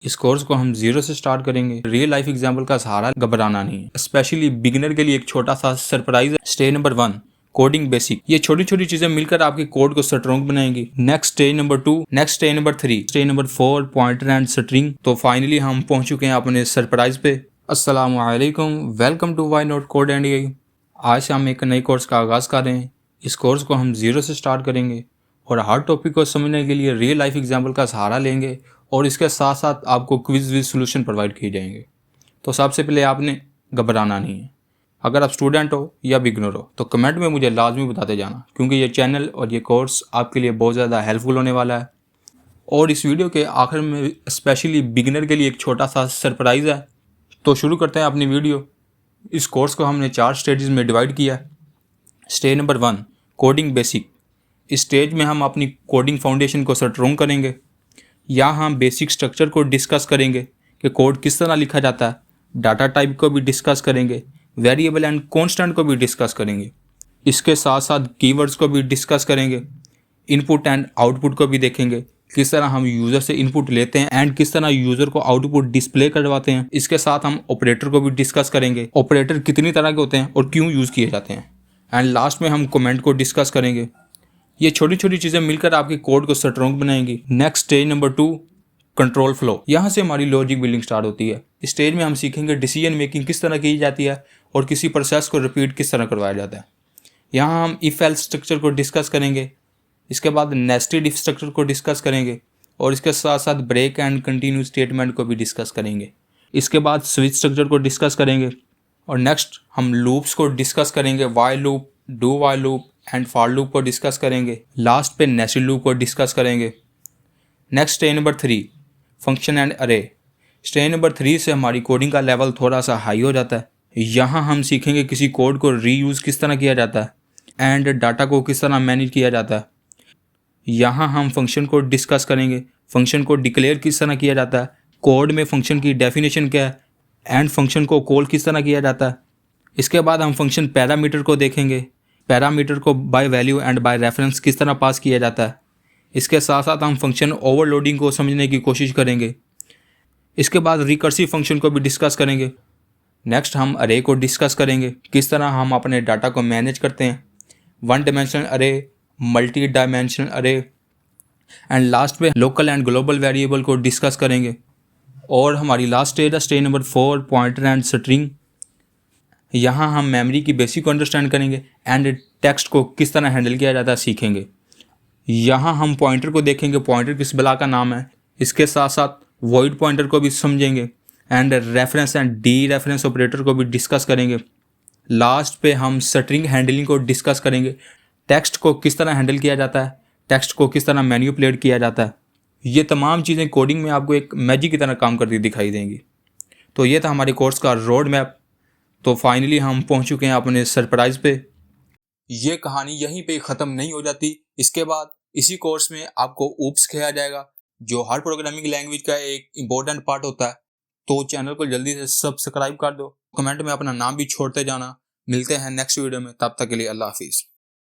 इस कोर्स को हम जीरो से स्टार्ट करेंगे। रियल लाइफ एग्जाम्पल का सहारा, घबराना नहीं है। स्पेशली बिगिनर के लिए एक छोटा सा सरप्राइज है। Stage number 1, coding basic. ये छोटी छोटी चीजें मिलकर आपके कोड को स्ट्रॉन्ग बनाएंगी। Next stage number 2, next stage number 3, stage number 4, pointer and string. तो फाइनली हम पहुंच चुके हैं अपने सरप्राइज पे। अस्सलाम वालेकुम, welcome to why not code and AI. आज से हम एक नई कोर्स का आगाज कर रहे हैं। इस कोर्स को हम जीरो से स्टार्ट करेंगे और हर टॉपिक को समझने के लिए रियल लाइफ एग्जाम्पल का सहारा लेंगे और इसके साथ साथ आपको क्विज विद सोल्यूशन प्रोवाइड किए जाएंगे। तो सबसे पहले आपने घबराना नहीं है। अगर आप स्टूडेंट हो या बिगनर हो तो कमेंट में मुझे लाजमी बताते जाना, क्योंकि ये चैनल और ये कोर्स आपके लिए बहुत ज़्यादा हेल्पफुल होने वाला है। और इस वीडियो के आखिर में स्पेशली बिगिनर के लिए एक छोटा सा सरप्राइज़ है। तो शुरू करते हैं अपनी वीडियो। इस कोर्स को हमने 4 स्टेजेस में डिवाइड किया। Stage number 1, coding basic. इस स्टेज में हम अपनी कोडिंग फाउंडेशन को स्ट्रॉन्ग करेंगे। यहाँ हम बेसिक स्ट्रक्चर को डिस्कस करेंगे कि कोड किस तरह लिखा जाता है। डाटा टाइप को भी डिस्कस करेंगे, वेरिएबल एंड कांस्टेंट को भी डिस्कस करेंगे। इसके साथ साथ कीवर्ड्स को भी डिस्कस करेंगे। इनपुट एंड आउटपुट को भी देखेंगे, किस तरह हम यूज़र से इनपुट लेते हैं एंड किस तरह यूज़र को आउटपुट डिस्प्ले करवाते हैं। इसके साथ हम ऑपरेटर को भी डिस्कस करेंगे, ऑपरेटर कितनी तरह के होते हैं और क्यों यूज़ किए जाते हैं। एंड लास्ट में हम कमेंट को डिस्कस करेंगे। ये छोटी छोटी चीज़ें मिलकर आपके कोड को स्ट्रॉन्ग बनाएंगी। Next stage number 2, control flow. यहाँ से हमारी लॉजिक बिल्डिंग स्टार्ट होती है। इस स्टेज में हम सीखेंगे डिसीजन मेकिंग किस तरह की जाती है और किसी प्रोसेस को रिपीट किस तरह करवाया जाता है। यहाँ हम इफ एल्स स्ट्रक्चर को डिस्कस करेंगे। इसके बाद नेस्टेड इफ स्ट्रक्चर को डिस्कस करेंगे और इसके साथ साथ ब्रेक एंड कंटिन्यू स्टेटमेंट को भी डिस्कस करेंगे। इसके बाद स्विच स्ट्रक्चर को डिस्कस करेंगे और नेक्स्ट हम लूप्स को डिस्कस करेंगे। While loop, do while loop and for loop को डिस्कस करेंगे। लास्ट पे नेस्टेड लूप को डिस्कस करेंगे। Next stage number 3, function and अरे। स्टेज नंबर 3 से हमारी कोडिंग का लेवल थोड़ा सा हाई हो जाता है। यहाँ हम सीखेंगे किसी कोड को रीयूज़ किस तरह किया जाता है एंड डाटा को किस तरह मैनेज किया जाता है। यहाँ हम फंक्शन को डिस्कस करेंगे, फंक्शन को डिक्लेयर किस तरह किया जाता है, कोड में फंक्शन की डेफिनेशन क्या है एंड फंक्शन को कॉल किस तरह किया जाता है। इसके बाद हम फंक्शन पैरामीटर को देखेंगे, पैरामीटर को by value and by reference किस तरह पास किया जाता है। इसके साथ साथ हम फंक्शन ओवरलोडिंग को समझने की कोशिश करेंगे। इसके बाद रिकर्सिव फंक्शन को भी डिस्कस करेंगे। नेक्स्ट हम अरे को डिस्कस करेंगे, किस तरह हम अपने डाटा को मैनेज करते हैं। 1 डायमेंशनल अरे, मल्टी डायमेंशनल अरे एंड लास्ट में लोकल एंड ग्लोबल वेरिएबल को डिस्कस करेंगे। और हमारी लास्ट स्टेज है stage number 4, pointer and string. यहाँ हम मेमोरी की बेसिक को अंडरस्टैंड करेंगे एंड टेक्स्ट को किस तरह हैंडल किया जाता है सीखेंगे। यहाँ हम पॉइंटर को देखेंगे, पॉइंटर किस बला का नाम है। इसके साथ साथ वॉइड पॉइंटर को भी समझेंगे and reference and D reference operator को भी डिस्कस करेंगे। लास्ट पे हम स्ट्रिंग हैंडलिंग को डिस्कस करेंगे, टेक्स्ट को किस तरह हैंडल किया जाता है, टेक्स्ट को किस तरह मैनिपुलेट किया जाता है। ये तमाम चीज़ें कोडिंग में आपको एक मैजिक की तरह काम करती दिखाई देंगी। तो ये था हमारे कोर्स का रोड मैप। तो फाइनली हम पहुंच चुके हैं अपने सरप्राइज पे। ये कहानी यहीं पे ख़त्म नहीं हो जाती। इसके बाद इसी कोर्स में आपको ऊप्स सिखाया जाएगा, जो हर प्रोग्रामिंग लैंग्वेज का एक इम्पोर्टेंट पार्ट होता है। तो चैनल को जल्दी से सब्सक्राइब कर दो, कमेंट में अपना नाम भी छोड़ते जाना। मिलते हैं नेक्स्ट वीडियो में, तब तक के लिए अल्लाह हाफिज़।